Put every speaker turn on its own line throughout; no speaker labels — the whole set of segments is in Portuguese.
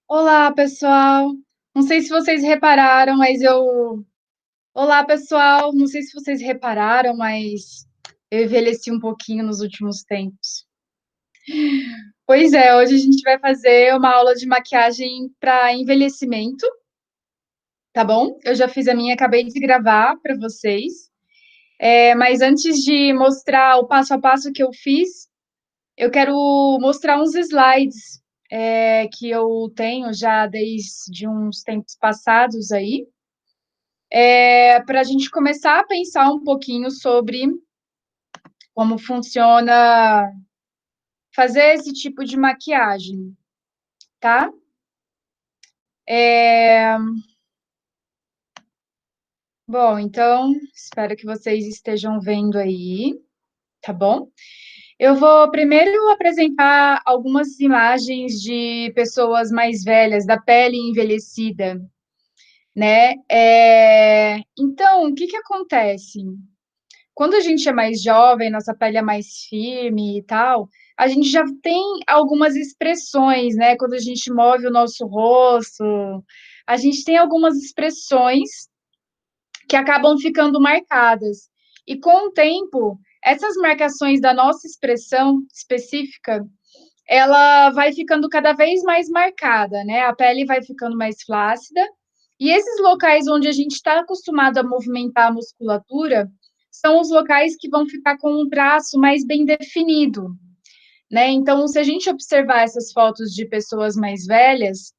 Olá, pessoal. Não sei se vocês repararam, mas eu. Olá, pessoal. Não sei se vocês repararam, mas eu envelheci um pouquinho nos últimos tempos. Pois é, hoje a gente vai fazer uma aula de maquiagem para envelhecimento, tá bom? Eu já fiz a minha, acabei de gravar para vocês. Mas antes de mostrar o passo a passo que eu fiz, eu quero mostrar uns slides, que eu tenho já desde uns tempos passados aí. Para a gente começar a pensar um pouquinho sobre como funciona fazer esse tipo de maquiagem, tá? É, Bom, então, espero que vocês estejam vendo aí, tá bom? Eu vou primeiro apresentar algumas imagens de pessoas mais velhas, da pele envelhecida, né? Então, o que que acontece? Quando a gente é mais jovem, nossa pele é mais firme e tal, a gente já tem algumas expressões, né? Quando a gente move o nosso rosto, a gente tem algumas expressões que acabam ficando marcadas. E com o tempo, essas marcações da nossa expressão específica, ela vai ficando cada vez mais marcada, né? A pele vai ficando mais flácida. E esses locais onde a gente está acostumado a movimentar a musculatura são os locais que vão ficar com um traço mais bem definido, né? Então, se a gente observar essas fotos de pessoas mais velhas,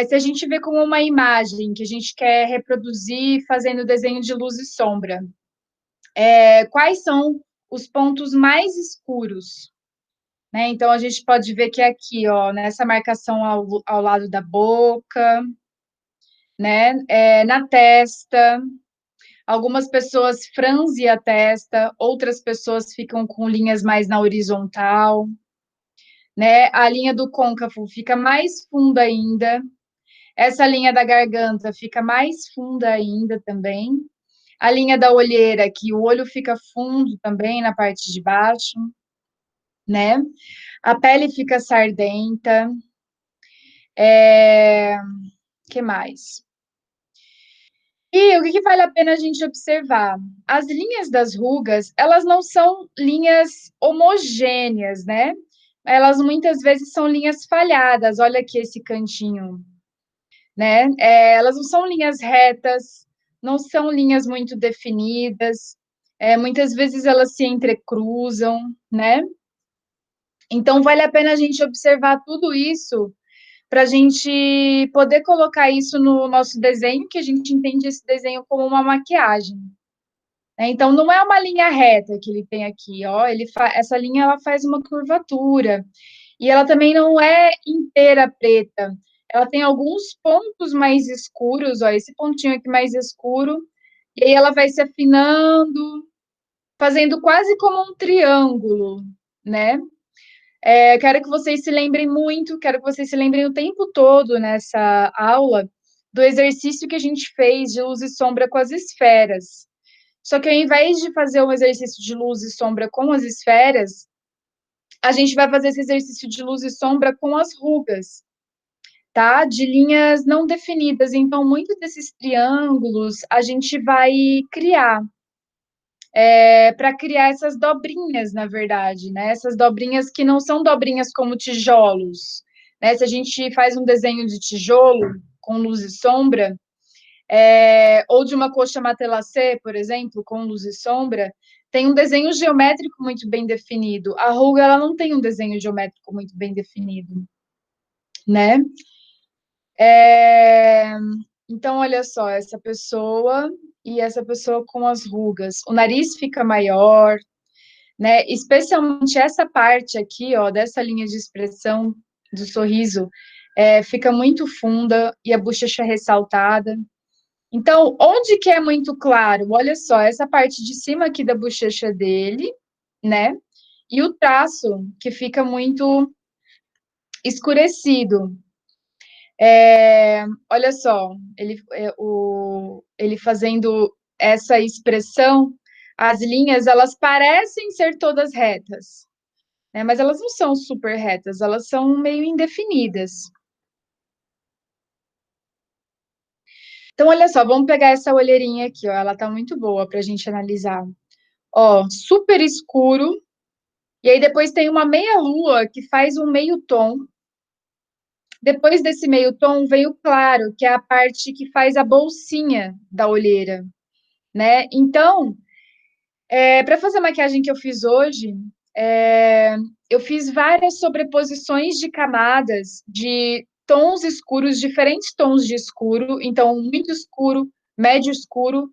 se a gente vê como uma imagem que a gente quer reproduzir fazendo desenho de luz e sombra, quais são os pontos mais escuros? Né? Então, a gente pode ver que aqui, ó, nessa marcação ao lado da boca, né? Na testa, algumas pessoas franzem a testa, outras pessoas ficam com linhas mais na horizontal, né? A linha do côncavo fica mais funda ainda. Essa linha da garganta fica mais funda ainda também. A linha da olheira, que o olho fica fundo também na parte de baixo, né? A pele fica sardenta. Que mais? E o que que vale a pena a gente observar? As linhas das rugas, elas não são linhas homogêneas, né? Elas muitas vezes são linhas falhadas. Olha aqui esse cantinho, né? Elas não são linhas retas, não são linhas muito definidas. Muitas vezes elas se entrecruzam, né? Então vale a pena a gente observar tudo isso para a gente poder colocar isso no nosso desenho, que a gente entende esse desenho como uma maquiagem. Né? Então, não é uma linha reta que ele tem aqui, ó. Essa linha ela faz uma curvatura. E ela também não é inteira preta. Ela tem alguns pontos mais escuros, ó. Esse pontinho aqui mais escuro. E aí ela vai se afinando, fazendo quase como um triângulo, né? Quero que vocês se lembrem muito, quero que vocês se lembrem o tempo todo nessa aula do exercício que a gente fez de luz e sombra com as esferas. Só que ao invés de fazer um exercício de luz e sombra com as esferas, a gente vai fazer esse exercício de luz e sombra com as rugas, tá? De linhas não definidas. Então, muitos desses triângulos a gente vai criar, para criar essas dobrinhas, na verdade, né? Essas dobrinhas que não são dobrinhas como tijolos, né? Se a gente faz um desenho de tijolo com luz e sombra, ou de uma coxa matelassé, por exemplo, com luz e sombra, tem um desenho geométrico muito bem definido. A ruga, ela não tem um desenho geométrico muito bem definido, né? Então, olha só, essa pessoa e essa pessoa com as rugas. O nariz fica maior, né? Especialmente essa parte aqui, ó, dessa linha de expressão do sorriso, fica muito funda e a bochecha ressaltada. Então, onde que é muito claro? Olha só, essa parte de cima aqui da bochecha dele, né? E o traço, que fica muito escurecido. Olha só, ele fazendo essa expressão, as linhas, elas parecem ser todas retas, né? Mas elas não são super retas, elas são meio indefinidas, Então, olha só, vamos pegar essa olheirinha aqui, ó. Ela tá muito boa pra gente analisar. Ó, super escuro. E aí depois tem uma meia-lua que faz um meio tom. Depois desse meio tom vem o claro, que é a parte que faz a bolsinha da olheira, né? Então, para fazer a maquiagem que eu fiz hoje, eu fiz várias sobreposições de camadas de tons escuros, diferentes tons de escuro. Então, muito escuro, médio escuro,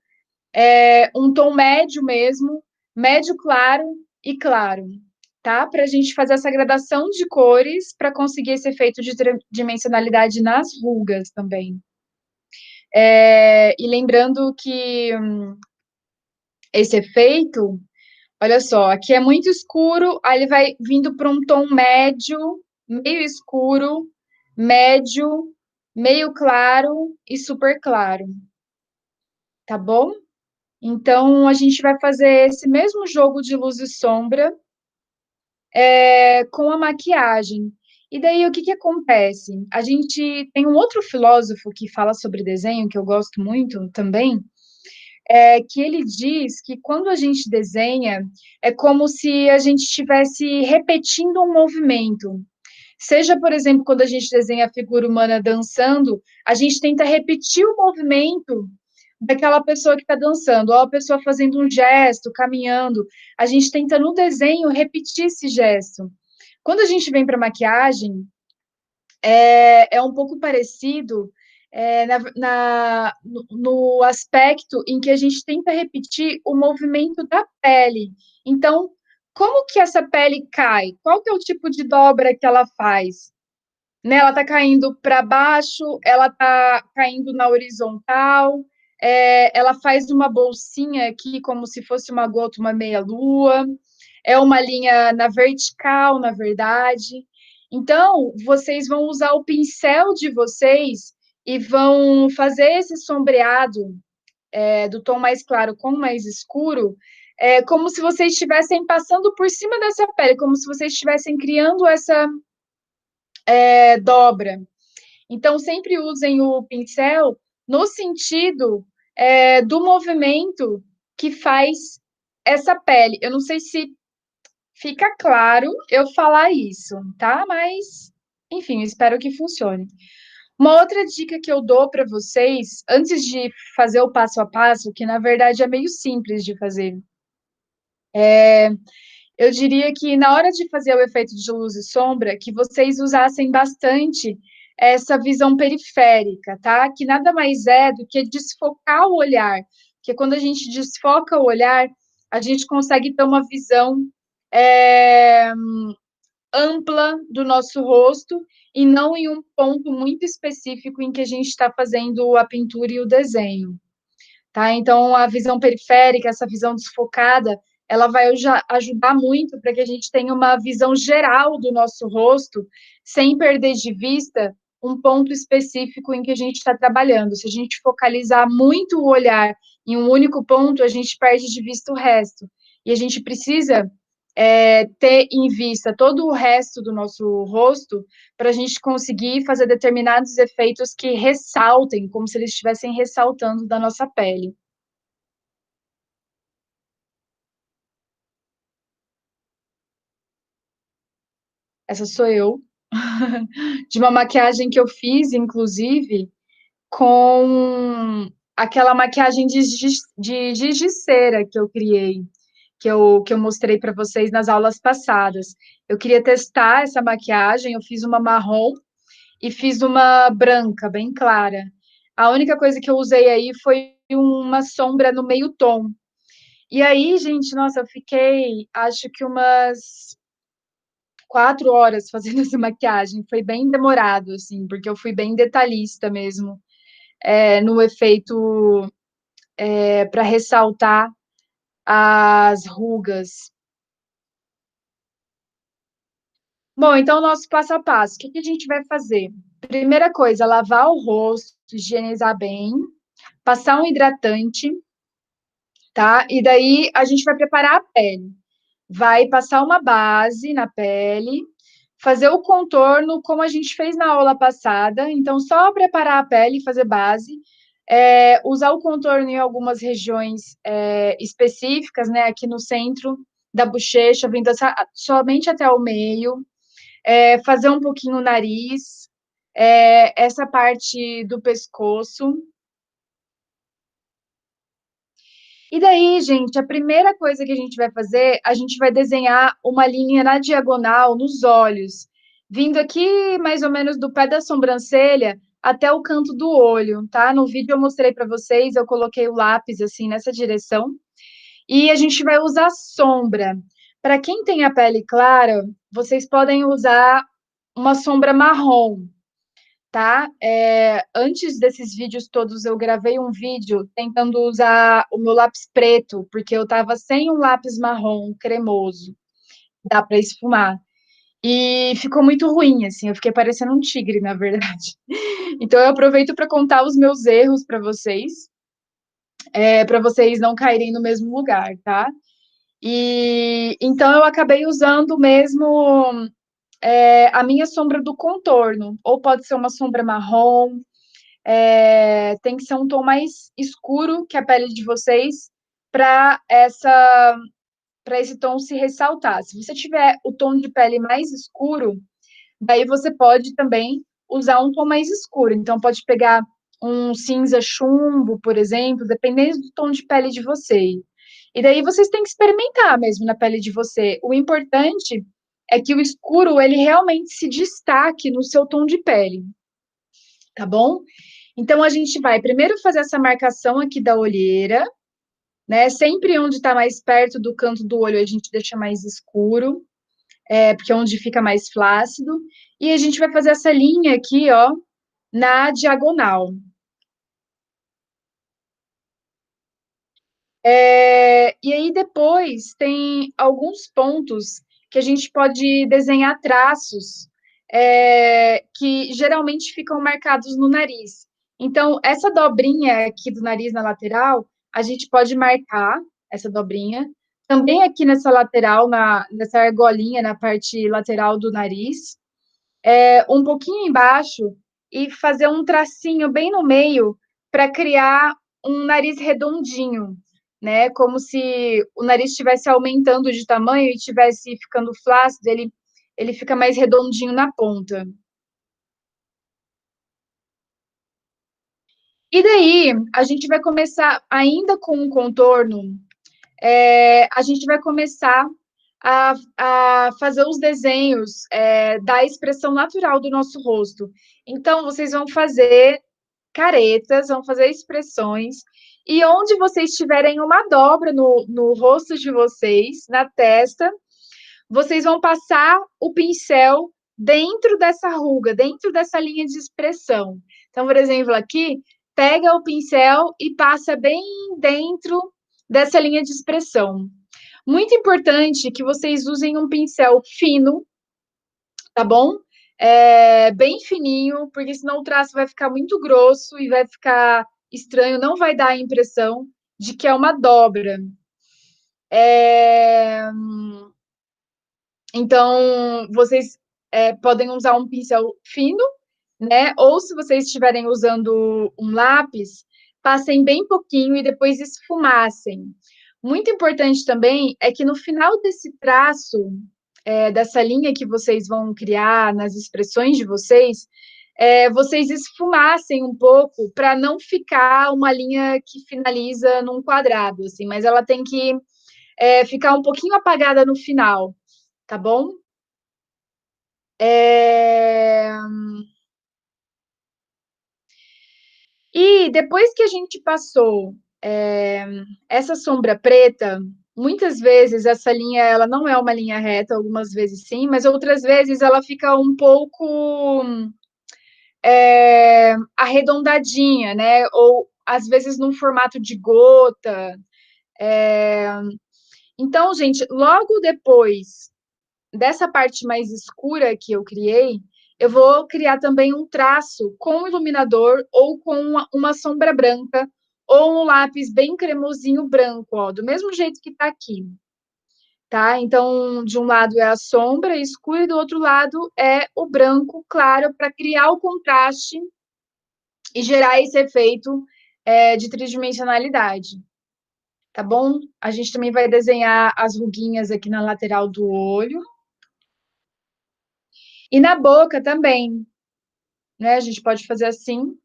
um tom médio mesmo, médio claro e claro, tá? Para a gente fazer essa gradação de cores para conseguir esse efeito de dimensionalidade nas rugas também. E lembrando que esse efeito, olha só, aqui é muito escuro, aí ele vai vindo para um tom médio, meio escuro, médio, meio claro e super claro, tá bom? Então, a gente vai fazer esse mesmo jogo de luz e sombra com a maquiagem. E daí, o que que acontece? A gente tem um outro filósofo que fala sobre desenho, que eu gosto muito também, que ele diz que quando a gente desenha, é como se a gente estivesse repetindo um movimento. Seja, por exemplo, quando a gente desenha a figura humana dançando, a gente tenta repetir o movimento daquela pessoa que está dançando, ou a pessoa fazendo um gesto, caminhando. A gente tenta no desenho repetir esse gesto. Quando a gente vem para maquiagem, é um pouco parecido no aspecto em que a gente tenta repetir o movimento da pele. Então, como que essa pele cai? Qual que é o tipo de dobra que ela faz? Né? Ela está caindo para baixo, ela está caindo na horizontal, ela faz uma bolsinha aqui, como se fosse uma gota, uma meia-lua, é uma linha na vertical, na verdade. Então, vocês vão usar o pincel de vocês e vão fazer esse sombreado do tom mais claro com o mais escuro, como se vocês estivessem passando por cima dessa pele, como se vocês estivessem criando essa dobra. Então, sempre usem o pincel no sentido do movimento que faz essa pele. Eu não sei se fica claro eu falar isso, tá? Mas, enfim, espero que funcione. Uma outra dica que eu dou para vocês, antes de fazer o passo a passo, que na verdade é meio simples de fazer, eu diria que na hora de fazer o efeito de luz e sombra, que vocês usassem bastante essa visão periférica, tá? Que nada mais é do que desfocar o olhar. Porque quando a gente desfoca o olhar, a gente consegue ter uma visão é, ampla do nosso rosto e não em um ponto muito específico em que a gente está fazendo a pintura e o desenho. Tá? Então, a visão periférica, essa visão desfocada, ela vai ajudar muito para que a gente tenha uma visão geral do nosso rosto, sem perder de vista um ponto específico em que a gente está trabalhando. Se a gente focalizar muito o olhar em um único ponto, a gente perde de vista o resto. E a gente precisa ter em vista todo o resto do nosso rosto para a gente conseguir fazer determinados efeitos que ressaltem, como se eles estivessem ressaltando da nossa pele. Essa sou eu, de uma maquiagem que eu fiz, inclusive, com aquela maquiagem de giz de cera que eu criei, que eu mostrei para vocês nas aulas passadas. Eu queria testar essa maquiagem, eu fiz uma marrom e fiz uma branca, bem clara. A única coisa que eu usei aí foi uma sombra no meio tom. E aí, gente, nossa, eu fiquei, acho que umas 4 horas fazendo essa maquiagem. Foi bem demorado, assim, porque eu fui bem detalhista mesmo, no efeito, para ressaltar as rugas. Bom, então, o nosso passo a passo. O que que a gente vai fazer? Primeira coisa, lavar o rosto, higienizar bem, passar um hidratante, tá? E daí a gente vai preparar a pele. Vai passar uma base na pele, fazer o contorno como a gente fez na aula passada. Então, só preparar a pele e fazer base. Usar o contorno em algumas regiões específicas, né? Aqui no centro da bochecha, vindo somente até o meio, fazer um pouquinho o nariz, essa parte do pescoço. E daí, gente, a primeira coisa que a gente vai fazer, a gente vai desenhar uma linha na diagonal nos olhos, vindo aqui mais ou menos do pé da sobrancelha até o canto do olho, tá? No vídeo eu mostrei para vocês, eu coloquei o lápis assim nessa direção. E a gente vai usar sombra. Para quem tem a pele clara, vocês podem usar uma sombra marrom, tá? Antes desses vídeos todos, eu gravei um vídeo tentando usar o meu lápis preto, porque eu estava sem um lápis marrom cremoso, dá para esfumar. E ficou muito ruim, assim, eu fiquei parecendo um tigre, na verdade. Então, eu aproveito para contar os meus erros para vocês não caírem no mesmo lugar, tá? E então eu acabei usando mesmo a minha sombra do contorno, ou pode ser uma sombra marrom, tem que ser um tom mais escuro que a pele de vocês para esse tom se ressaltar. Se você tiver o tom de pele mais escuro, daí você pode também usar um tom mais escuro. Então, pode pegar um cinza chumbo, por exemplo, dependendo do tom de pele de você. E daí vocês têm que experimentar mesmo na pele de você. O importante é que o escuro, ele realmente se destaque no seu tom de pele, tá bom? Então, a gente vai primeiro fazer essa marcação aqui da olheira, né? Sempre onde está mais perto do canto do olho, a gente deixa mais escuro, porque é onde fica mais flácido. E a gente vai fazer essa linha aqui, ó, na diagonal. E aí depois tem alguns pontos que a gente pode desenhar traços que geralmente ficam marcados no nariz. Então, essa dobrinha aqui do nariz na lateral, a gente pode marcar essa dobrinha. Também aqui nessa lateral, nessa argolinha, na parte lateral do nariz. Um pouquinho embaixo e fazer um tracinho bem no meio para criar um nariz redondinho, né? Como se o nariz estivesse aumentando de tamanho e estivesse ficando flácido, ele fica mais redondinho na ponta. E daí, a gente vai começar ainda com um contorno, a gente vai começar a fazer os desenhos da expressão natural do nosso rosto. Então, vocês vão fazer caretas, vão fazer expressões, e onde vocês tiverem uma dobra no rosto de vocês, na testa, vocês vão passar o pincel dentro dessa ruga, dentro dessa linha de expressão. Então, por exemplo, aqui, pega o pincel e passa bem dentro dessa linha de expressão. Muito importante que vocês usem um pincel fino, tá bom? Bem fininho, porque senão o traço vai ficar muito grosso e vai ficar estranho, não vai dar a impressão de que é uma dobra. Então, vocês podem usar um pincel fino, né? Ou se vocês estiverem usando um lápis, passem bem pouquinho e depois esfumassem. Muito importante também é que no final desse traço, dessa linha que vocês vão criar nas expressões de vocês, vocês esfumassem um pouco para não ficar uma linha que finaliza num quadrado, assim, mas ela tem que ficar um pouquinho apagada no final, tá bom? É... E depois que a gente passou essa sombra preta, muitas vezes essa linha ela não é uma linha reta, algumas vezes sim, mas outras vezes ela fica um pouco arredondadinha, né? Ou às vezes num formato de gota. Então, gente, logo depois dessa parte mais escura que eu criei, eu vou criar também um traço com iluminador ou com uma sombra branca ou um lápis bem cremosinho branco, ó, do mesmo jeito que tá aqui, tá? Então, de um lado é a sombra escura e do outro lado é o branco claro para criar o contraste e gerar esse efeito de tridimensionalidade, tá bom? A gente também vai desenhar as ruguinhas aqui na lateral do olho. E na boca também, né? A gente pode fazer assim.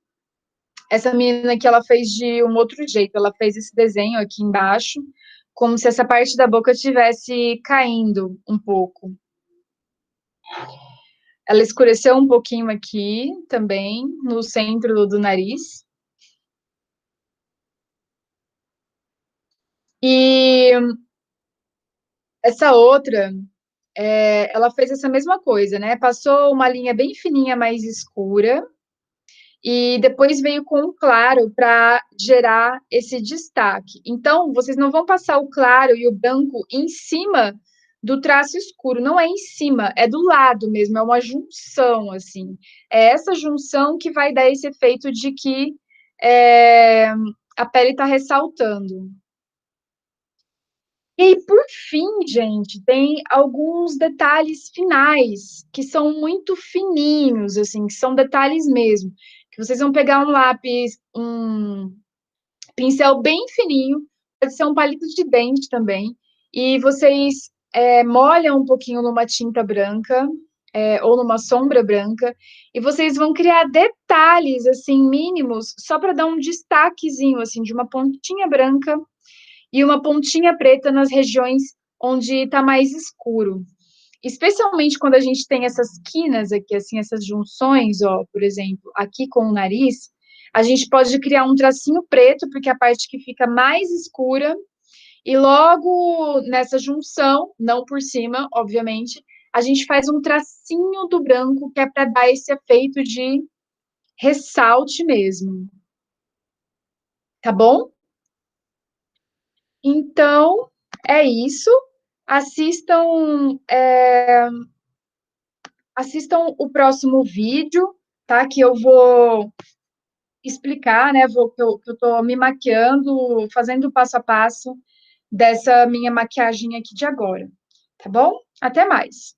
Essa menina aqui, ela fez de um outro jeito. Ela fez esse desenho aqui embaixo, como se essa parte da boca estivesse caindo um pouco. Ela escureceu um pouquinho aqui também, no centro do nariz. E essa outra, ela fez essa mesma coisa, né? Passou uma linha bem fininha, mais escura, e depois veio com o claro para gerar esse destaque. Então, vocês não vão passar o claro e o branco em cima do traço escuro, não é em cima, é do lado mesmo, é uma junção, assim. É essa junção que vai dar esse efeito de que é, a pele está ressaltando. E por fim, gente, tem alguns detalhes finais que são muito fininhos, assim, que são detalhes mesmo. Que vocês vão pegar um lápis, um pincel bem fininho, pode ser um palito de dente também, e vocês molham um pouquinho numa tinta branca, ou numa sombra branca, e vocês vão criar detalhes, assim, mínimos, só para dar um destaquezinho, assim, de uma pontinha branca e uma pontinha preta nas regiões onde está mais escuro. Especialmente quando a gente tem essas quinas aqui, assim, essas junções, ó, por exemplo, aqui com o nariz, a gente pode criar um tracinho preto, porque é a parte que fica mais escura, e logo nessa junção, não por cima, obviamente, a gente faz um tracinho do branco, que é para dar esse efeito de ressalte mesmo. Tá bom? Então, é isso. Assistam, assistam o próximo vídeo, tá? Que eu vou explicar, né? Que eu tô me maquiando, fazendo o passo a passo dessa minha maquiagem aqui de agora, tá bom? Até mais!